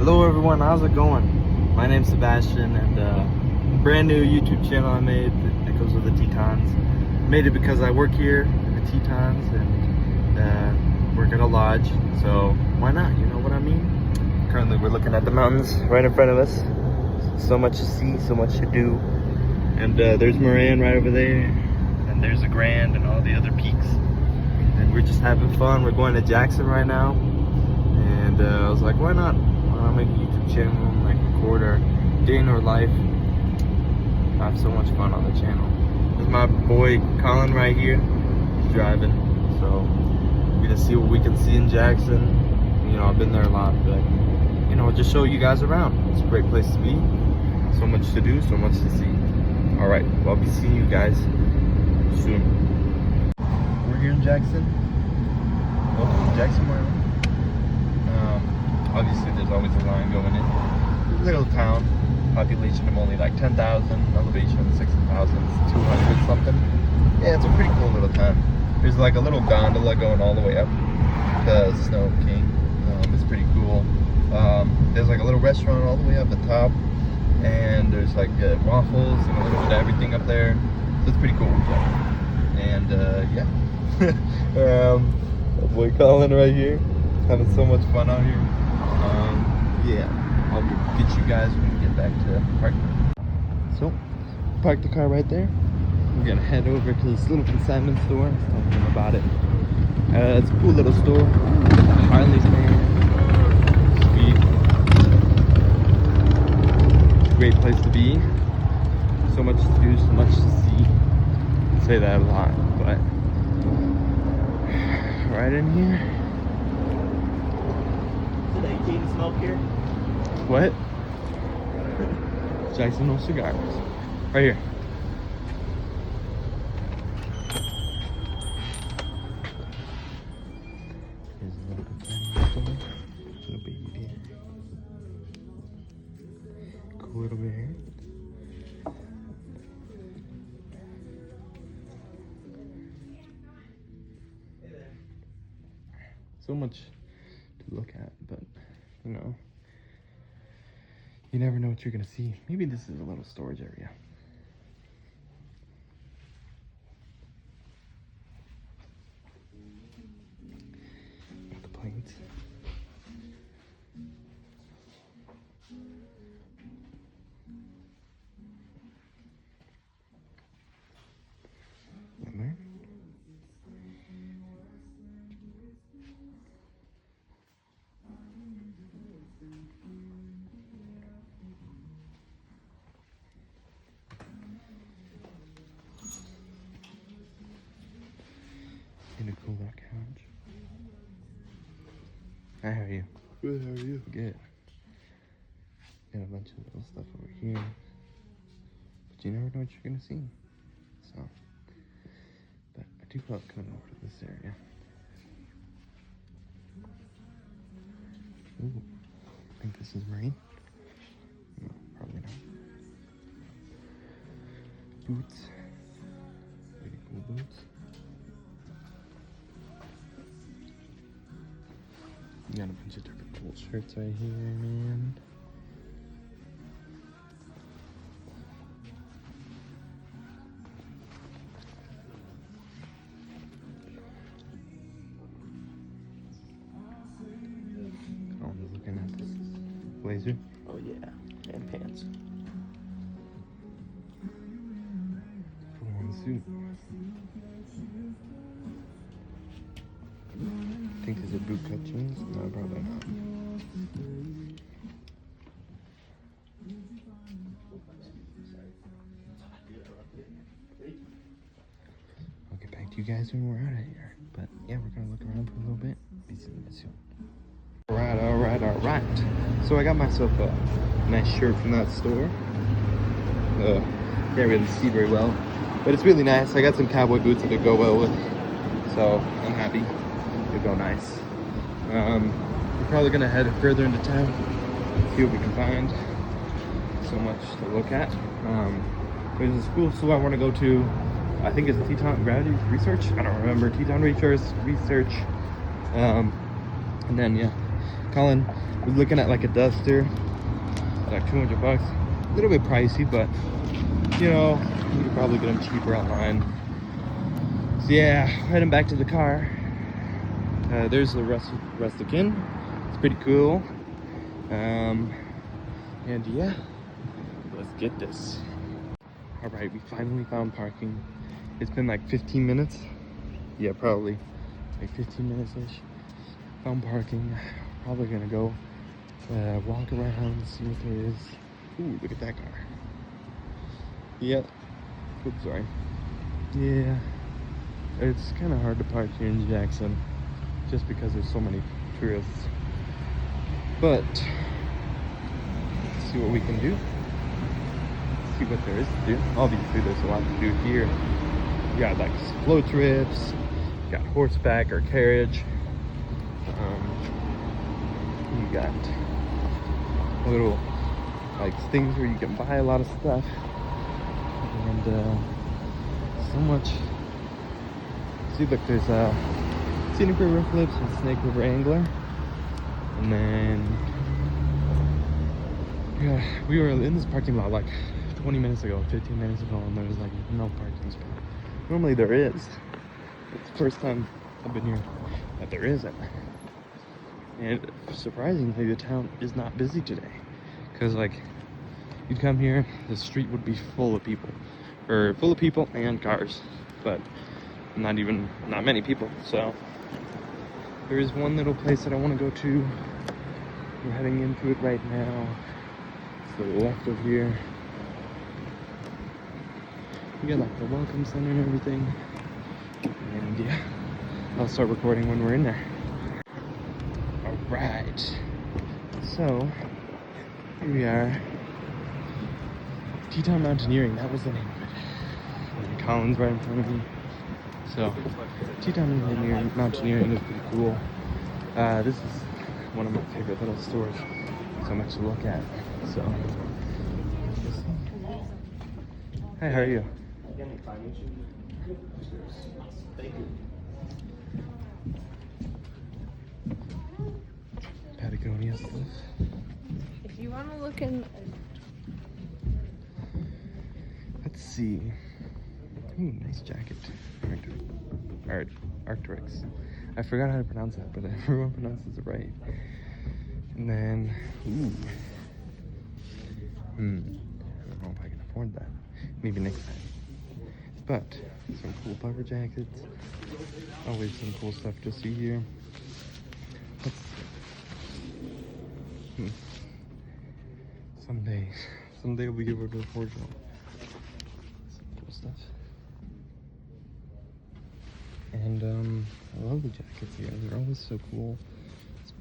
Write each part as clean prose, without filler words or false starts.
Hello everyone, how's it going? My name's Sebastian, and a brand new YouTube channel I made that goes with the Tetons. Made it because I work here in the Tetons and work at a lodge, so why not, you know what I mean? Currently we're looking at the mountains right in front of us. So much to see, so much to do. And there's Moran right over there, and there's the Grand and all the other peaks. And we're just having fun. We're going to Jackson right now, and I was like, why not? Why not make a YouTube channel, like record our day in our life, have so much fun on the channel. There's my boy Colin right here, he's driving, so we're gonna see what we can see in Jackson. You know, I've been there a lot, but you know, just show you guys around. It's a great place to be, so much to do, so much to see. All right, well, I'll be seeing you guys soon. We're here in Jackson. Welcome to Jackson, Wyoming. Obviously, there's always a line going in. Little town, population of only like 10,000, elevation 6,200 something. Yeah, it's a pretty cool little town. There's like a little gondola going all the way up to Snow King. It's pretty cool. There's like a little restaurant all the way up the top, and there's like waffles and a little bit of everything up there. So it's pretty cool. And yeah, my boy Colin right here, having so much fun out here. Yeah, I'll get you guys when we get back to park. So, park the car right there. We're gonna head over to this little consignment store. I was telling him about it. It's a cool little store. Harley's there. Sweet. Great place to be. So much to do, so much to see. I say that a lot, but right in here. Is it 18 smoke here? What? Jackson no cigars. Right here. Here's a little consignment store. Little baby there. Cool little bear. So much to look at, but you know, you never know what you're gonna see. Maybe this is a little storage area. The planes. In there. In a cool little couch. Hi, how are you? Good, how are you? Good. Got a bunch of little stuff over here. But you never know what you're gonna see. So, but I do love coming over to this area. Ooh, I think this is rain. No, probably not. Boots. Pretty cool boots. Got a bunch of different cool shirts right here, man. I'm looking at this blazer. Oh yeah, and pants. Full on suit. I think these are bootcut jeans. No, probably not. I'll get back to you guys when we're out of here. But yeah, we're gonna look around for a little bit. Be seeing you soon. Alright. So I got myself a nice shirt from that store. Can't really see very well, but it's really nice. I got some cowboy boots that go well with, so I'm happy. They go nice. We're probably gonna head further into town, see what we can find. So much to look at. There's a school I want to go to. I think it's Teton Gravity Research. I don't remember. Teton Research. And then yeah, Colin We're looking at like a Duster, like 200 bucks. A little bit pricey, but you know, you could probably get them cheaper online. So yeah, heading back to the car. There's the rustic inn. It's pretty cool. And yeah, let's get this. All right, we finally found parking. It's been like 15 minutes. Yeah, probably like 15 minutes-ish. Found parking. Probably gonna go walk around, see what there is. Ooh, look at that car. Yep. Oops, sorry. Yeah, it's kind of hard to park here in Jackson just because there's so many tourists. But let's see what we can do. See what there is to do. Obviously, there's a lot to do here. You got like slow trips. You got horseback or carriage. You got little like things where you can buy a lot of stuff, and so much. See, look, there's scenic river flips and snake river angler, and then yeah, we were in this parking lot like 20 minutes ago, 15 minutes ago, and there was like no parking spot. Normally there is. It's the first time I've been here that there isn't. And surprisingly, the town is not busy today. Because like, you'd come here, the street would be full of people. Or full of people and cars. But not many people. So there is one little place that I want to go to. We're heading into it right now. It's to the left of here. We got like the welcome center and everything. And yeah, I'll start recording when we're in there. Alright. So, here we are. Teton Mountaineering, that was the name of it. And Colin's right in front of me. So, Teton Mountaineering is pretty cool. This is one of my favorite little stores. So much to look at. So, hi, how are you? Patagonia stuff. If you want to look in, Let's see. Ooh, nice jacket. Arcturix. I forgot how to pronounce that, but everyone pronounces it right. And then, ooh. I don't know if I can afford that. Maybe next time. But some cool puffer jackets. Always some cool stuff to see here. Let's see. Someday we'll be able to afford them. Some cool stuff. And I love the jackets here. They're always so cool.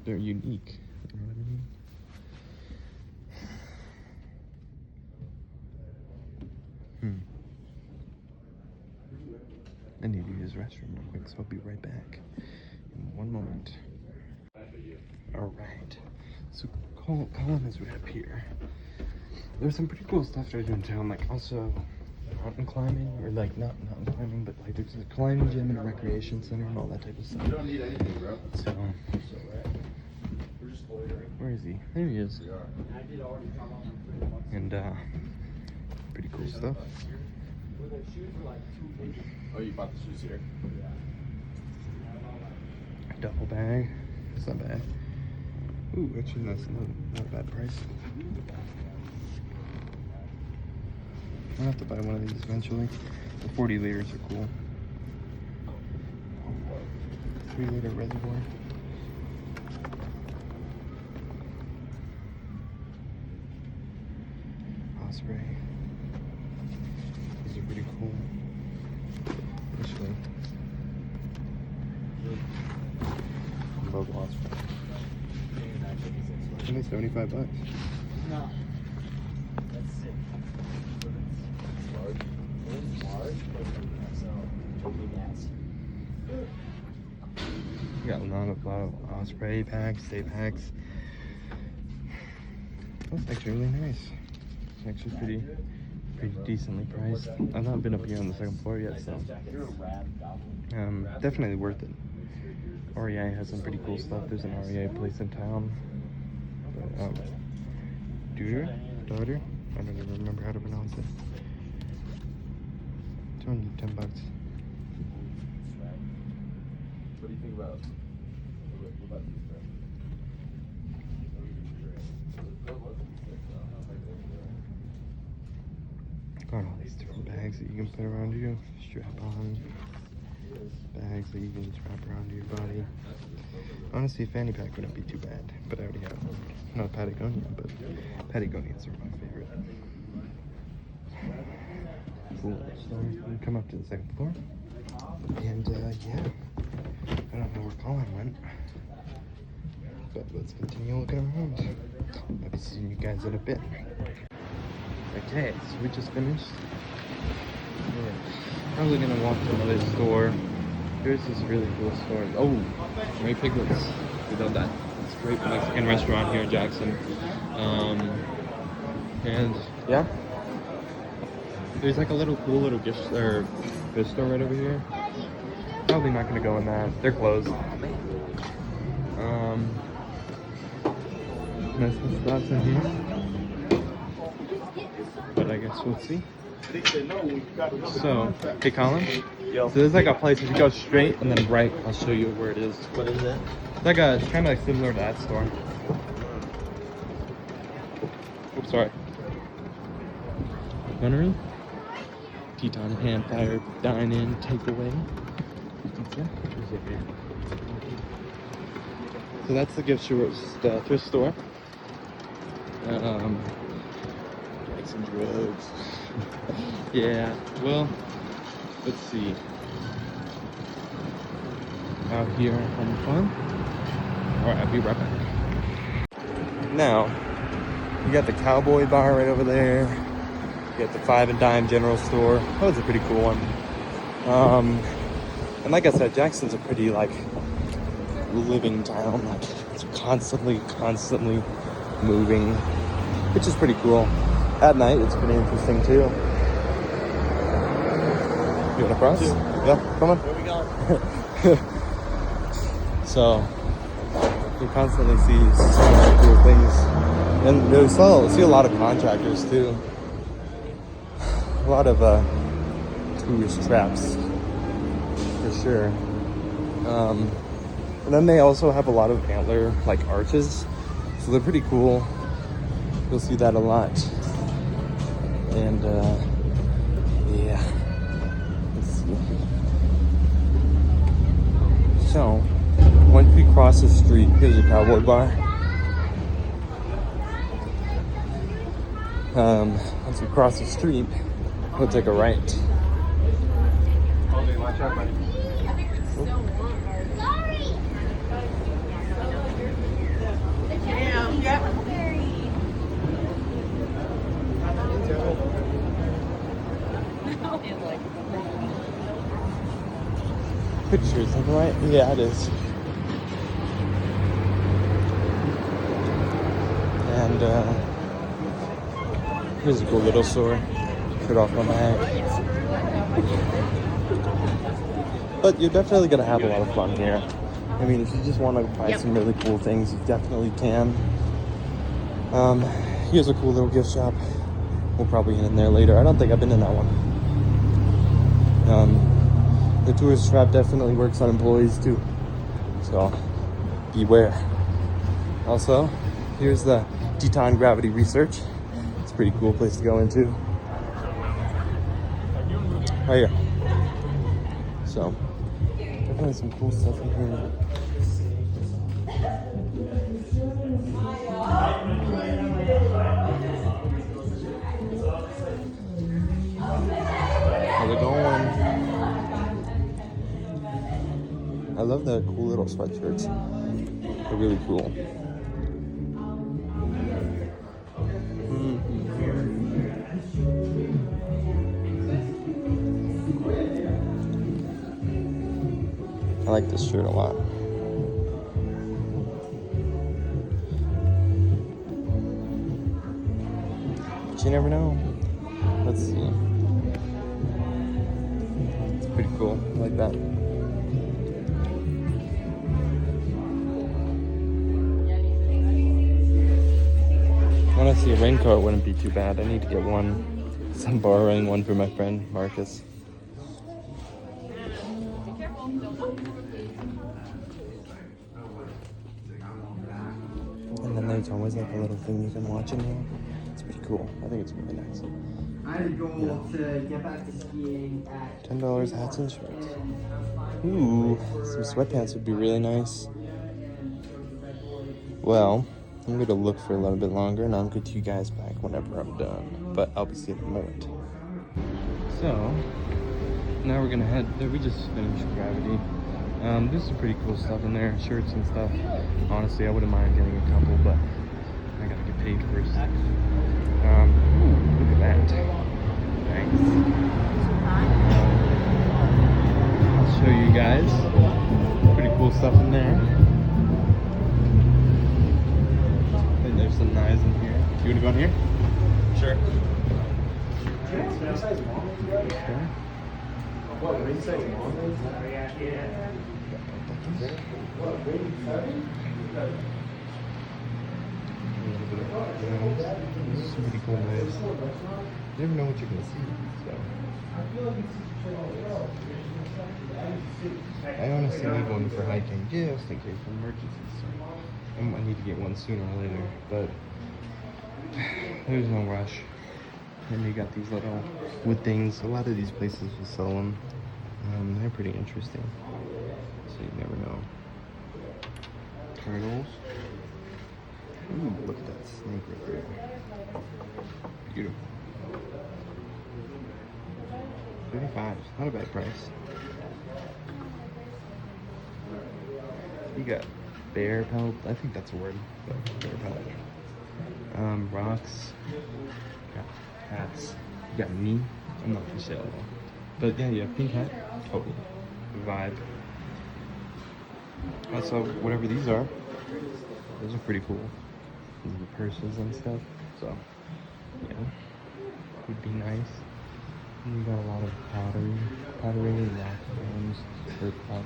They're unique. You know what I mean? I need to use the restroom real quick, so I'll be right back in one moment. Alright, so Colin is right up here. There's some pretty cool stuff to do in town, like also mountain climbing, or like not mountain climbing, but like there's a climbing gym and a recreation center and all that type of stuff. You don't need anything, bro. So, where is he? There he is. And pretty cool stuff. Oh, you bought the shoes here? Duffel bag. It's not bad. Ooh, actually that's not a bad price. I'll have to buy one of these eventually. The 40 liters are cool. 3-liter reservoir. Osprey. These are pretty cool. Actually, love Osprey. Only 75 bucks. No. That's sick. Large, so big ass. We got a lot of Osprey packs, day packs. That's actually really nice. It's actually pretty decently priced. I've not been up here on the second floor yet, so definitely worth it. REI has some pretty cool stuff. There's an REI place in town. daughter. I don't even remember how to pronounce it. It's only $10. What do you think about these Got all these different bags that you can put around you, strap on, bags that you can strap around your body. Honestly, a fanny pack wouldn't be too bad, but I already have one. Not Patagonian, but Patagonians are my favorite. Cool. So we come up to the second floor, and yeah, I don't know where Colin went, but let's continue looking around. I'll be seeing you guys in a bit. Okay, so we just finished. We're probably gonna walk to another store. Here's this really cool store. Oh, Mary Piglets. We love that. It's a great Mexican restaurant here in Jackson. And yeah, there's like a cool little gift store right over here. Probably not gonna go in that. They're closed. There's some spots in here, but I guess we'll see. So, hey Colin. Yo. So there's like a place, if you go straight and then right, I'll show you where it is. What is that? It's kind of like similar to that store. Oops, sorry. Gunnery. Teton hand fire, dine in, takeaway. So that's the gift thrift store. Like some drugs. Yeah, well, let's see. Out here having fun. Alright, I'll be right back. Now, you got the Cowboy Bar right over there. You got the Five and Dime General Store. That was a pretty cool one. And like I said, Jackson's a pretty living town. Like it's constantly moving, which is pretty cool. At night, it's pretty interesting too. You wanna cross? Yeah, come on. Where we going? So you constantly see so many cool things, and we see a lot of contractors too. A lot of tourist traps, for sure. And then they also have a lot of antler arches, so they're pretty cool. You'll see that a lot. And yeah, let's see. So once we cross the street, here's a Cowboy Bar. Once we cross the street, we'll take a right. Watch out, buddy. Pictures, am I right? Yeah, it is. And here's a cool little store. Put off my bag. But you're definitely gonna have a lot of fun here. I mean, if you just want to buy some really cool things, you definitely can. Here's a cool little gift shop. We'll probably get in there later. I don't think I've been in that one. The tourist trap definitely works on employees too, so beware. Also, here's the Teton Gravity Research. It's a pretty cool place to go into. Right here. So, definitely some cool stuff in here. How's it going? I love the cool little sweatshirts. They're really cool. I like this shirt a lot. But you never know. Let's see. It's pretty cool. I like that. Honestly, a raincoat wouldn't be too bad. I need to get one. So I'm borrowing one for my friend Marcus. And then there's always like a little thing you can watch in there. It's pretty cool. I think it's really nice. I had a goal to get back to skiing at $10 hats and shirts. Ooh, some sweatpants would be really nice. Well, I'm going to look for a little bit longer and I'll get you guys back whenever I'm done. But I'll be seeing you in a moment. So, now we're going to head there. We just finished Gravity. There's some pretty cool stuff in there, shirts and stuff. Honestly, I wouldn't mind getting a couple, but I got to get paid first. Ooh, look at that. Nice. I'll show you guys. Pretty cool stuff in there. And there's some knives in here. You wanna go in here? Sure. Okay. What, ring size long? Some pretty cool knives. You never know what you're gonna see. So I honestly need one for hiking, just in case of emergencies. So I need to get one sooner or later, but there's no rush. And you got these little wood things. A lot of these places will sell them. They're pretty interesting. So you never know. Turtles. Ooh, look at that snake right there. Beautiful. 35. Not a bad price. You got bear pelt. I think that's a word. But bear pelt. Rocks. Got hats. You got knee. I'm not for sale though. But yeah, you have pink hat. Totally. Vibe. Also, whatever these are, those are pretty cool. These are purses and stuff. So, yeah. Would be nice. And you got a lot of pottery, rock forms, earth pot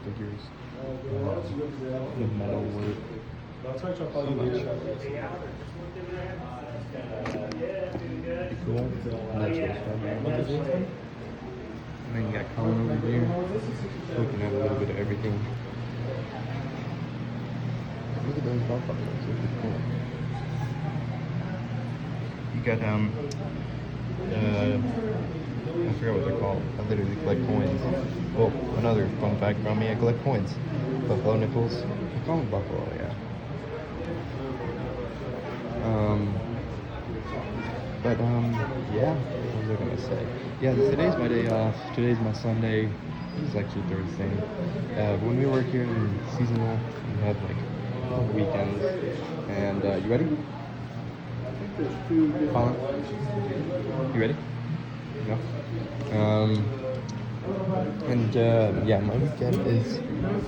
stickers, the metal work. So much. Pretty cool. And that's what's fun. And then you got Colin over here, looking at a little bit of everything. Look at those belt buckles, they're pretty cool. You got I forgot what they're called. I literally collect coins. Well, another fun fact about me, I collect coins. Buffalo nickels. I call them buffalo, yeah. Yeah, what was I gonna say? Yeah, today's my day off. Today's my Sunday. This is actually Thursday. When we work here in seasonal, we have like weekends. And you ready? Colin? You ready? No? Yeah, my weekend is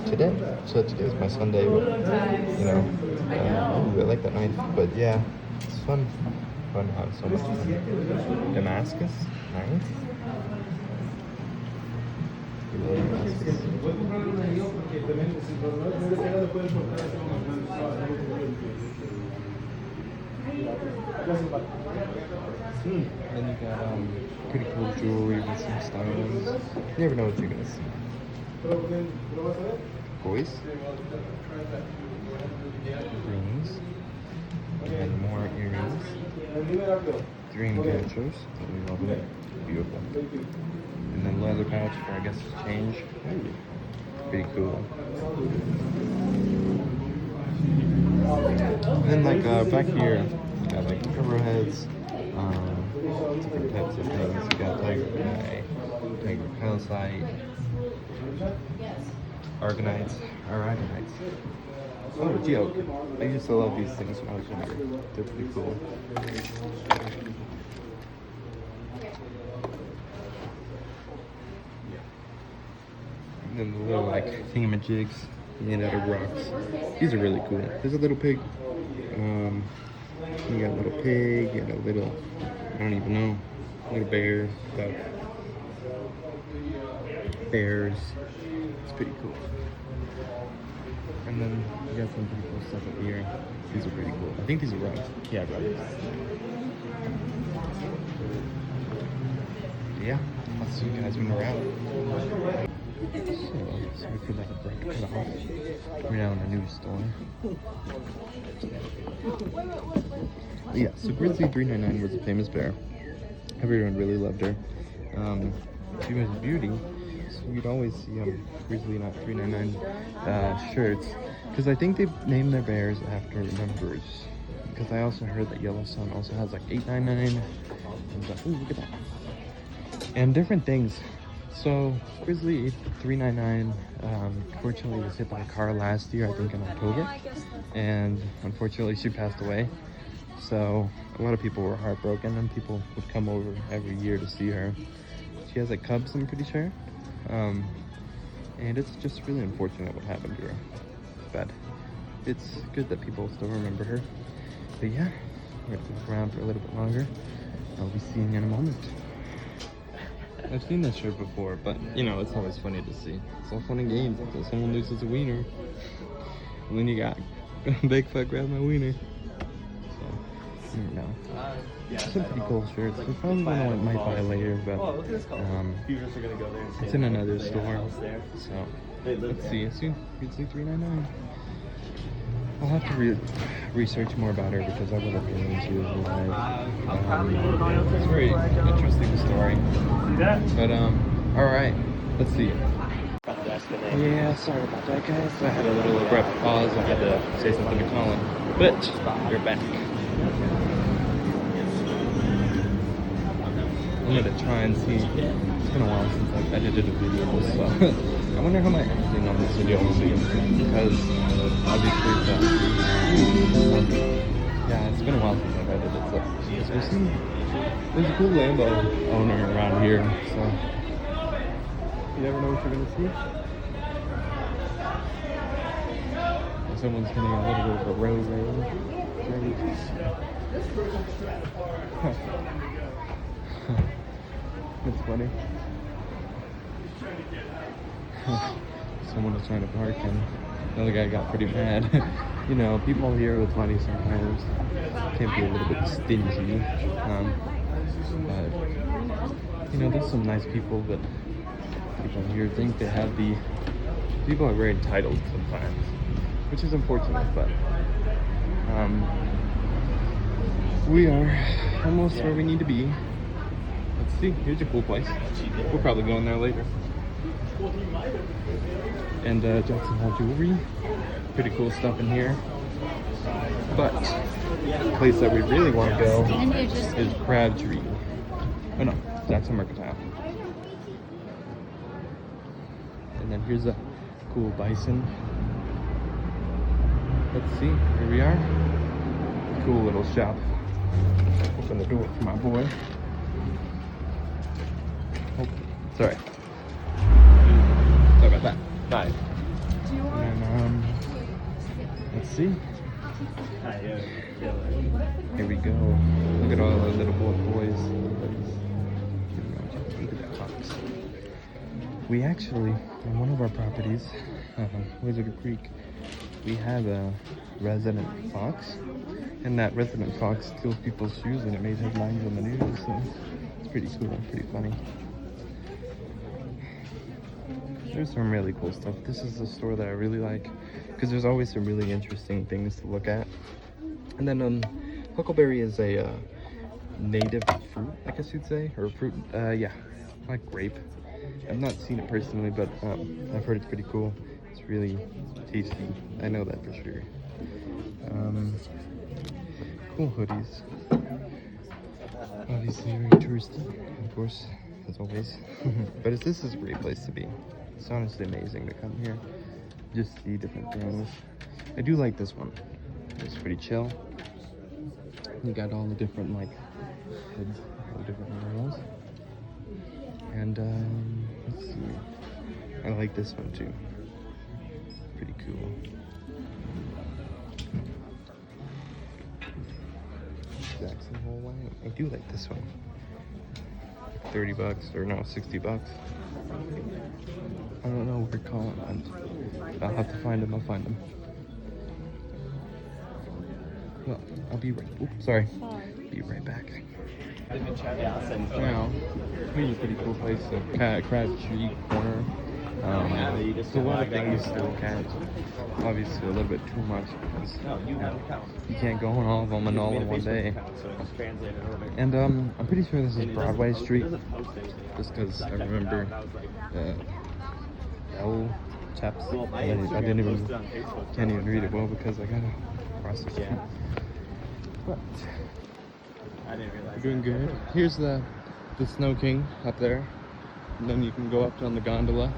today. So today's my Sunday, but, you know, ooh, I like that knife. But yeah, it's fun to have so much fun. Damascus, nice. Then you got pretty cool jewelry with some stones. You never know what you're gonna see. Boys. Rings. And more earrings. Dream catchers. We love it. Beautiful. And then leather pouch for, I guess, change. Ooh, pretty cool. And then like back here, you got like arrowheads, different types of things. You got tiger calcite, argonites. Oh, geoke. I used to love these things when I was younger. They're pretty cool. And then the little like thingamajigs made out of rocks. These are really cool. There's a little pig. You got a little pig and a little, I don't even know, little bear stuff. Bears. It's pretty cool. And then you got some pretty cool stuff up here. These are pretty cool. I think these are rugs. Yeah, rugs. Yeah, I'll see you guys when we're out. So we could let the break cut off. We're now in a new store. Yeah, so Grizzly 399 was a famous bear. Everyone really loved her. She was a beauty. So you'd always see Grizzly not 399 shirts. Because I think they've named their bears after numbers. Because I also heard that Yellowstone also has like 899. Ooh, look at that. And different things. So Grizzly 399 unfortunately was hit by a car last year, I think in October. And unfortunately she passed away. So a lot of people were heartbroken and people would come over every year to see her. She has like cubs, I'm pretty sure. And it's just really unfortunate what happened to her. But it's good that people still remember her. But yeah, we're gonna look around for a little bit longer. I'll be seeing you in a moment. I've seen this shirt before, but you know, it's always funny to see. It's all fun and games until someone loses a wiener. And then you got Bigfoot grab my wiener. So, you know. Some pretty cool shirts. I'm probably gonna might buy later, but it's in another store. So let's see. It's Grizzly 399. I'll have to research more about her because I would have been into her life. It's a very interesting story. But alright, let's see. Yeah, sorry about that, guys. I had a little abrupt pause. I had to say something to Colin. But we're back. I'm gonna try and see. It's been a while since I've edited a video, so I wonder how my editing on this video will be, because obviously yeah, it's been a while since I've edited, so there's a cool Lambo owner around here, so you never know what you're gonna see. Someone's getting a little bit of a road rage. It's funny. Someone was trying to park and the other guy got pretty mad. You know, people here with money sometimes can be a little bit stingy. But, you know, there's some nice people, but people here think they have the... People are very entitled sometimes, which is unfortunate, but we are almost where we need to be. Let's see, here's a cool place. We'll probably go in there later. And Jackson Hole jewelry. Pretty cool stuff in here. But the place that we really want to go is Crabtree. Oh no, Jackson Mercantile. And then here's a cool bison. Let's see, here we are. Cool little shop. Open the door for my boy. Oh, sorry. Sorry about that. Bye. And let's see. Here we go. Look at all the little boys. Look at that fox. We actually, on one of our properties, Wizard Creek, we have a resident fox, and that resident fox steals people's shoes, and it made headlines on the news. So it's pretty cool, pretty funny. There's some really cool stuff. This is a store that I really like because there's always some really interesting things to look at. And then huckleberry is a native fruit, I guess you'd say, or fruit. Yeah, like grape. I've not seen it personally, but I've heard it's pretty cool. It's really tasty. I know that for sure. Cool hoodies. Obviously very touristy, of course, as always. But this is a great place to be. It's honestly amazing to come here, just see different things. I do like this one. It's pretty chill. You got all the different like heads, all the different animals. And let's see. I like this one too. Pretty cool. Jackson Hole Wyoming. I do like this one. 30 bucks, or no, 60 bucks. I don't know where Colin went. I'll have to find him, I'll find him. Well, I'll be right, oops, sorry. Be right back. Now, it's a pretty cool place, Crab Tree Corner. There's a lot of things to look at. Obviously, a little bit too much because you can't go on all of them and all in one day. And I'm pretty sure this is Broadway Street, just because I remember L Chaps. I can't even read it well because I gotta cross the street. But we're doing good. Here's the Snow King up there, and then you can go up on the gondola.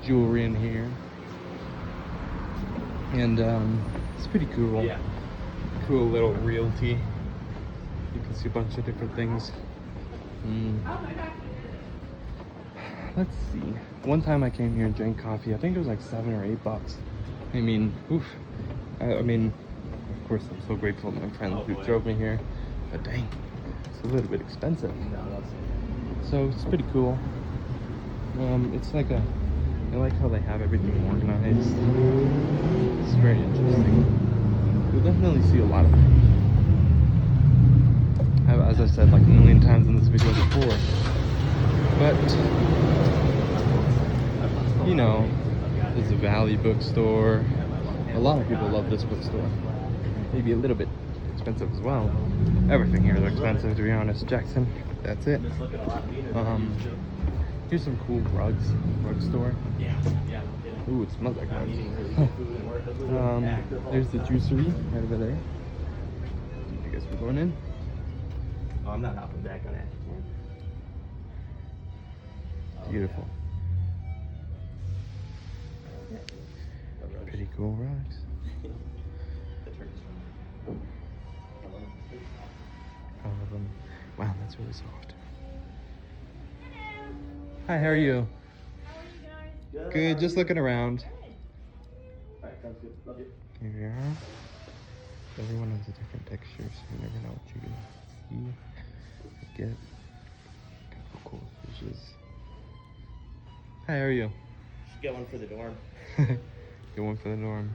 Jewelry in here, and it's pretty cool. Cool little realty. You can see a bunch of different things. Let's see. One time I came here and drank coffee. I think it was like $7 or $8. I mean, oof. I mean, of course, I'm so grateful to my friend who drove me here, but dang, it's a little bit expensive. So it's pretty cool. It's like I like how they have everything organized. It's very interesting. You'll definitely see a lot of it. As I've said like a million times in this video before. But, you know, there's a Valley bookstore. A lot of people love this bookstore. Maybe a little bit expensive as well. Everything here is expensive, to be honest. Jackson, that's it. Here's some cool rug store. Ooh, it smells like rugs. There's the juicery right over there. I guess we're going in. Oh, I'm not hopping back on that. Beautiful. Pretty cool rugs. All of them. Wow, that's really soft. Hi, how are you? Good, just looking around. Here we are. Everyone has a different texture, so you never know what you're gonna see. Get cool fishes. Hi, how are you? Should get one for the dorm. Get one for the dorm.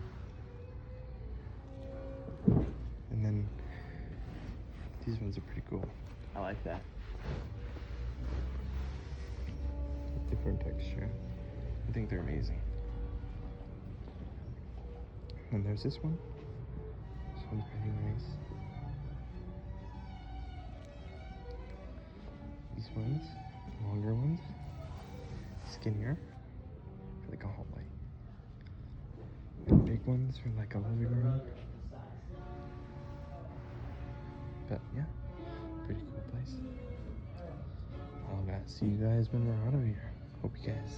And then these ones are pretty cool. I like that. Different texture. I think they're amazing. And there's this one. This one's pretty nice. These ones, longer ones, skinnier, for like a hallway. And big ones for like a living room. But yeah, pretty cool place. I'll see you guys when we're out of here. Hope you guys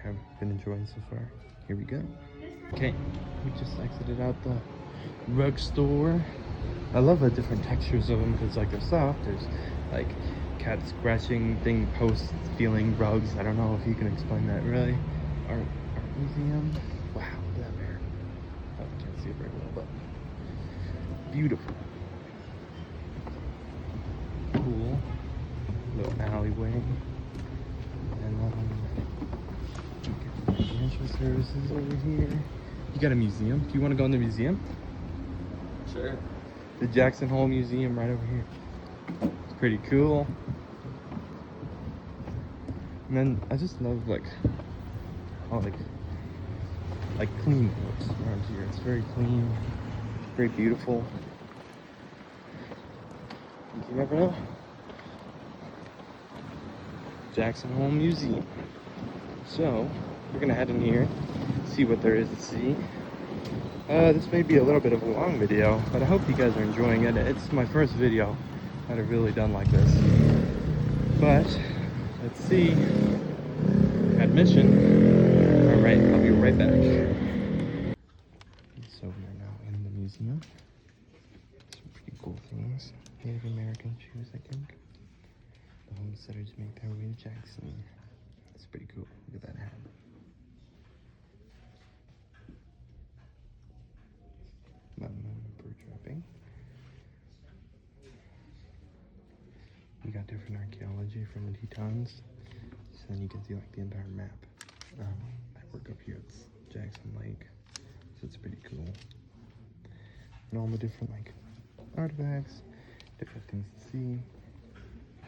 have been enjoying so far. Here we go. Okay, we just exited out the rug store. I love the different textures of them because like they're soft. There's like cat scratching thing, post feeling rugs. I don't know if you can explain that really. Art museum. Wow, look at that bear. Oh, I can't see it very well, but beautiful. Cool. Little alleyway. And financial services over here. You got a museum? Do you want to go in the museum? Sure. The Jackson Hole Museum right over here. It's pretty cool. And then I just love like clean books around here. It's very clean, very beautiful. You never know. Jackson Hole Museum. So we're gonna head in here, see what there is to see. This may be a little bit of a long video, but I hope you guys are enjoying it. It's my first video that I've really done like this. But let's see. Admission. All right, I'll be right back. So we are now in the museum. Some pretty cool things. Native American shoes, I think. The homesteaders make their way to Jackson. That's pretty cool. Look at that hat. Mountain bird trapping. different archaeology from the Tetons. So then you can see like the entire map. I work up here, it's Jackson Lake, so it's pretty cool. And all the different like artifacts, different things to see.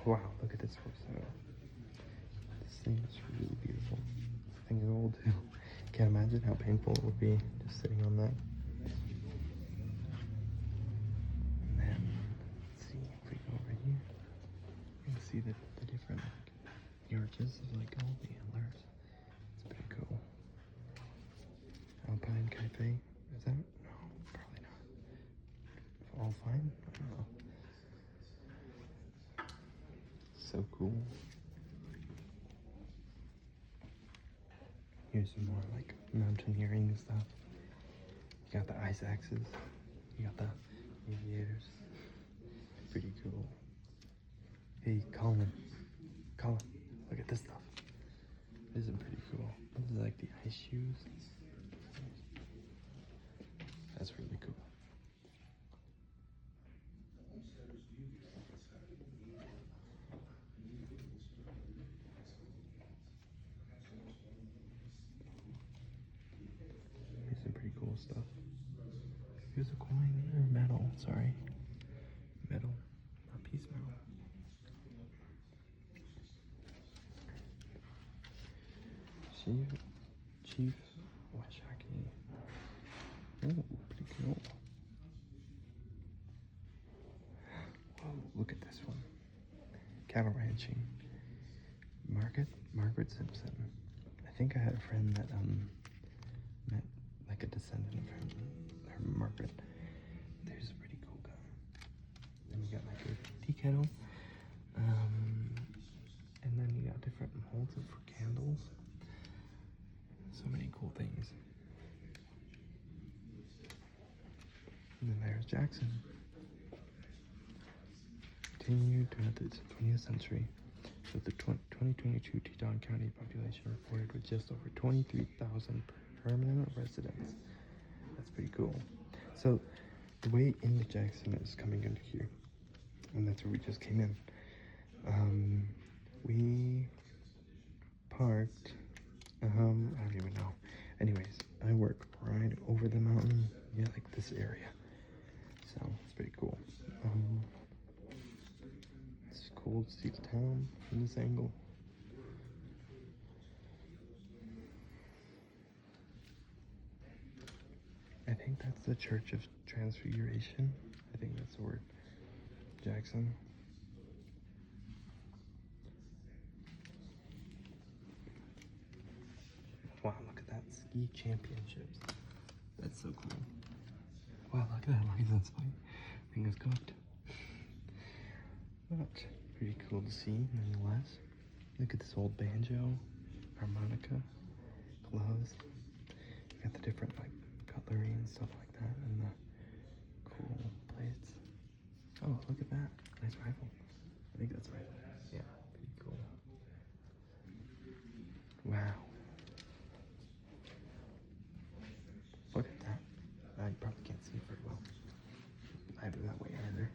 Wow, look at this horse though. This thing is really beautiful. This thing is old too. Can't imagine how painful it would be just sitting on that. And then, let's see, if we go over here, you can see the different like, the arches of like all the antlers. It's pretty cool. Alpine Cafe, is that? No, probably not. All fine? I don't know. So cool. Here's some more like mountaineering stuff. You got the ice axes. You got the aviators. Pretty cool. Hey, Colin. Colin, look at this stuff. This is pretty cool. This is like the ice shoes. That's really cool. Here's some pretty cool stuff. Here's a coin or metal, sorry. Metal, not piece metal. Chief Washaki. Oh, pretty cool. Whoa, look at this one. Cattle ranching. Margaret Simpson. I think I had a friend that met like a descendant of her Margaret. There's a pretty cool gun. Then you got like a tea kettle. And then you got different molds for candles. So many cool things. And then there's Jackson. Continued throughout the 20th century, with the 2022 Teton County population reported with just over 23,000 permanent residents. That's pretty cool. So the way into Jackson is coming into here, and that's where we just came in. We parked, I don't even know. Anyways, I work right over the mountain, yeah, like this area. So it's pretty cool. It's cool to see the town from this angle. I think that's the Church of Transfiguration. I think that's the word. Jackson. Wow, look at that. Ski championships. That's so cool. Wow, look at that license plate. Thing is cooked. But pretty cool to see nonetheless. Look at this old banjo, harmonica, gloves. You got the different like cutlery and stuff like that, and the cool plates. Oh, look at that. Nice rifle. I think that's a rifle. Yeah, pretty cool. Wow. Look at that. I probably can't see it very well. Either that way either.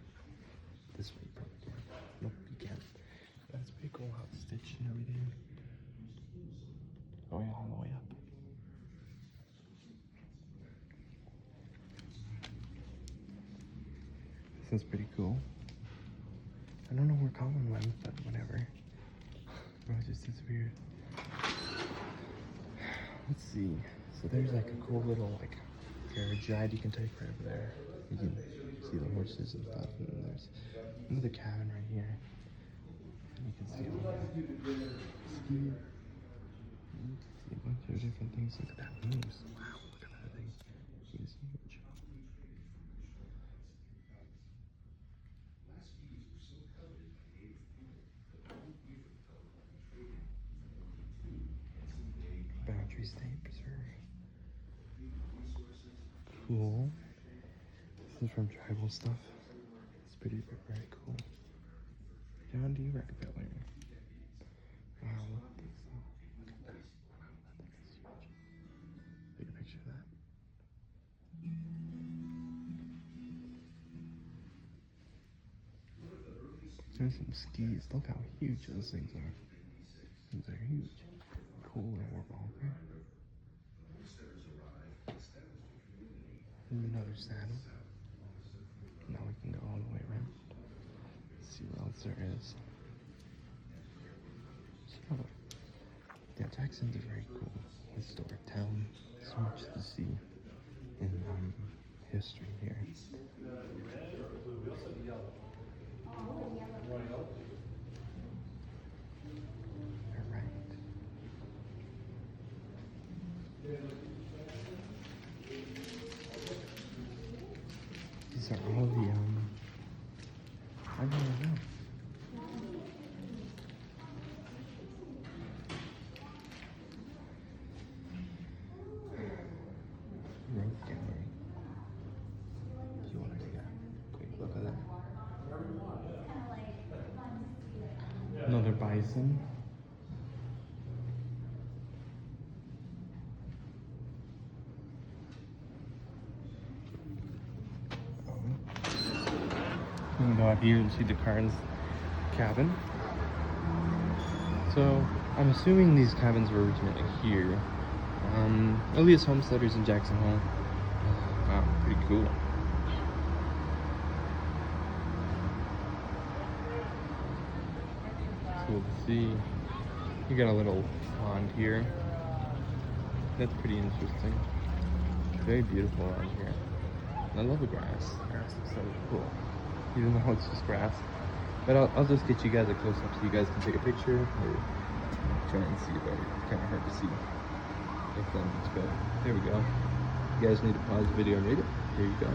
This way you probably can. Nope, you can't. That's pretty cool how it's stitched and everything. Oh yeah, all the way up. This is pretty cool. I don't know where Colin went, but whatever. Bro just disappeared. Let's see. So there's like a cool little like carriage ride you can take right over there. You can see the horses and stuff, and then there's another cabin right here. And you can see all that ski. You can see a bunch of different things. Look at that moose. Wow, look at that thing. It's huge. Boundary State Preserve. Cool. This is from tribal stuff. It's pretty very cool. John D. Rockefeller. Wow, look at this. Look at that. Wow, that thing is huge. Take a picture of that. There's some skis. Look how huge those things are. These are huge. Cool little ball. There's another saddle. Now we can go all the way around. See what else there is. So, yeah, Jackson's a very cool historic town. So much to see in history here. Alright. These are all the, I don't know. Road gallery. If you want to take a quick look at that. Another bison. You can go out here and see the Carnes cabin. So I'm assuming these cabins were originally here. Earliest homesteaders in Jackson Hole. Wow, pretty cool. Cool to see. You got a little pond here. That's pretty interesting. Very beautiful around here. I love the grass. The grass is so cool. Even though it's just grass. But I'll just get you guys a close up so you guys can take a picture or try and see better. It's kind of hard to see if it's good. There we go. You guys need to pause the video and read it. Here you go.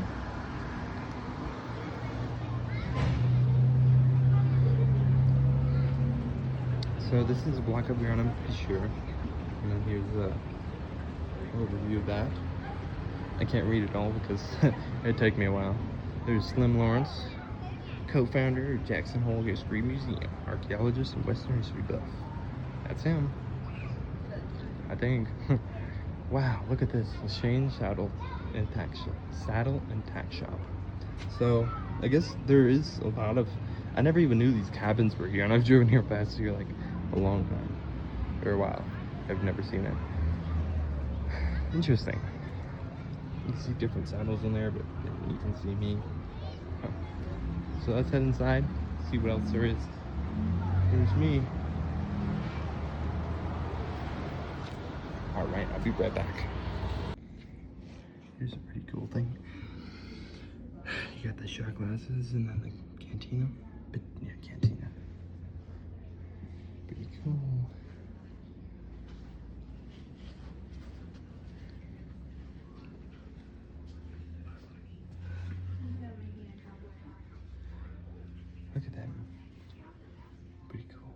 So this is a block up ground, I'm pretty sure. And then here's the overview of that. I can't read it all because it'd take me a while. There's Slim Lawrence, co-founder of Jackson Hole History Museum, archaeologist and Western history buff. That's him, I think. Wow, look at this. The Shane Saddle and Tack Shop. So I guess there is a lot of, I never even knew these cabins were here, and I've driven here past here like a long time, or a while. I've never seen it. Interesting. You can see different saddles in there, but you can see me. So let's head inside, see what else there is. Here's me. Alright, I'll be right back. Here's a pretty cool thing. You got the shot glasses and then the cantina. But yeah, cantina. Pretty cool. Look at that. Pretty cool.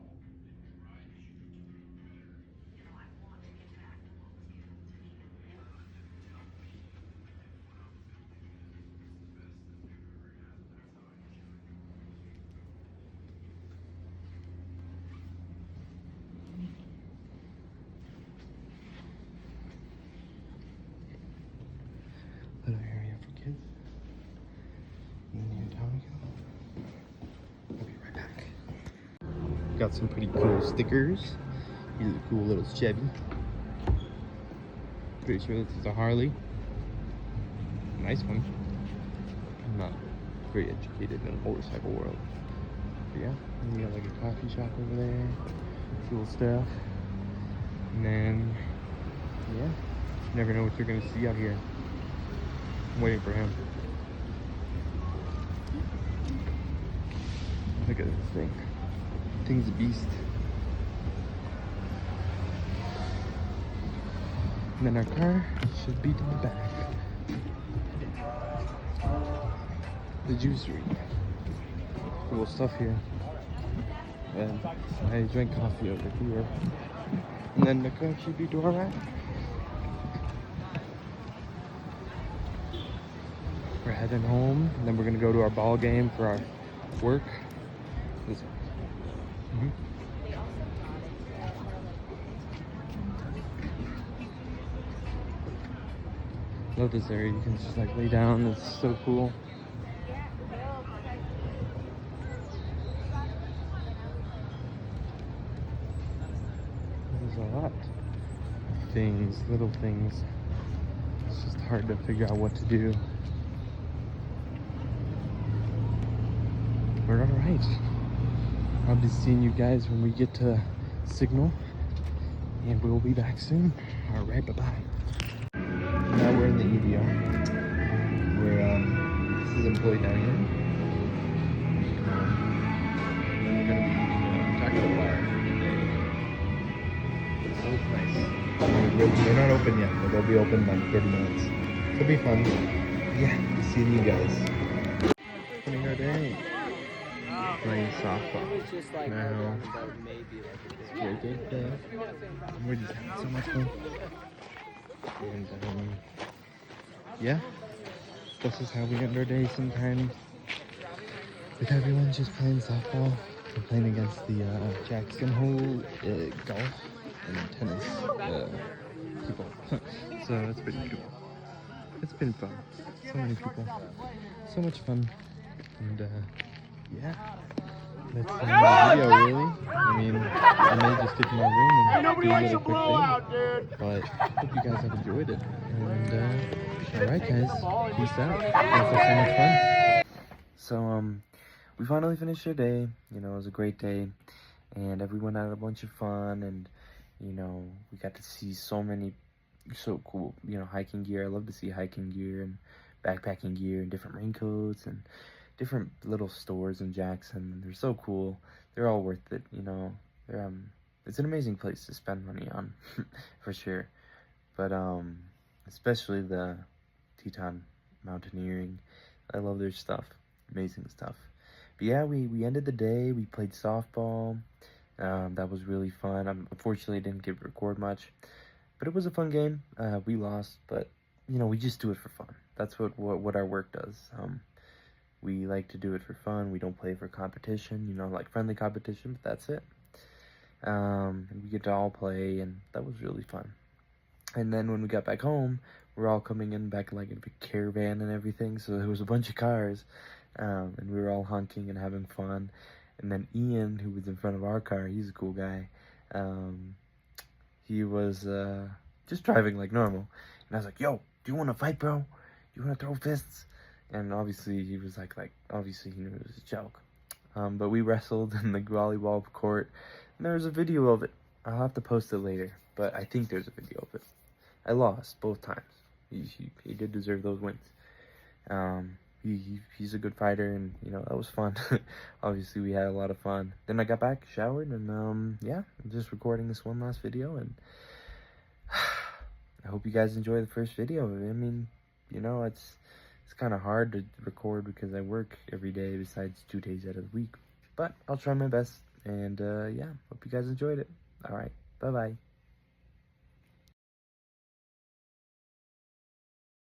Little area for kids. And then here down we go. I'll be right back. Got some pretty cool stickers. Here's a cool little Chevy. Pretty sure this is a Harley. Nice one. I'm not very educated in the motorcycle world. But yeah, and you got like a coffee shop over there. Cool stuff. And then, yeah, you never know what you're gonna see out here. I'm waiting for him. Look at this thing. Thing's a beast. And then our car should be to the back. The juicery. Cool stuff here. And I drink coffee over here. And then the car should be to our right. We're heading home, and then we're gonna go to our ball game for our work. Love this area. You can just like lay down. It's so cool. lot of things, little things. It's just hard to figure out what to do. But alright. I'll be seeing you guys when we get to Signal. And we'll be back soon. Alright, bye-bye. Now we're in the EDR. This is employee dining room. We're gonna be eating taco bar today. So it's nice. They're not open yet, but they'll be open in like 30 minutes. It'll be fun. Yeah, seeing you guys. Spending our day playing softball. Now, it's a great day. We're just having so much fun. And yeah, this is how we end our day sometimes. With everyone just playing softball. We're playing against the Jackson Hole golf and tennis people. So it's pretty cool. It's been fun. So many people. So much fun. And yeah. That's the end of the video, really. I mean, I may just get to my room and do a little quick thing. But hope you guys have enjoyed it. And alright guys, peace out. Thanks for so much fun. So we finally finished our day. You know, it was a great day. And everyone had a bunch of fun, and you know, we got to see so cool, you know, hiking gear. I love to see hiking gear and backpacking gear and different raincoats and different little stores in Jackson. They're so cool. They're all worth it, you know. They're it's an amazing place to spend money on for sure. But especially the Teton Mountaineering. I love their stuff. Amazing stuff. But yeah, we ended the day. We played softball. That was really fun. Unfortunately, didn't get to record much, but it was a fun game. We lost, but you know, we just do it for fun. That's what our work does. We like to do it for fun. We don't play for competition, you know, like friendly competition, but that's it. And we get to all play, and that was really fun. And then when we got back home, we're all coming in back like in a big caravan and everything, so there was a bunch of cars, and we were all honking and having fun. And then Ian, who was in front of our car, he's a cool guy, he was just driving like normal. And I was like, yo, do you want to fight, bro? You want to throw fists? And obviously he was like obviously he knew it was a joke. But we wrestled in the volleyball court, and there's a video of it. I'll have to post it later, but I think there's a video of it. I lost both times. He did deserve those wins. He's a good fighter, and you know, that was fun. Obviously we had a lot of fun. Then I got back, showered, and yeah, I'm just recording this one last video, and I hope you guys enjoy the first video. I mean, you know, it's kind of hard to record because I work every day besides 2 days out of the week. But I'll try my best. And yeah, hope you guys enjoyed it. Alright, bye-bye.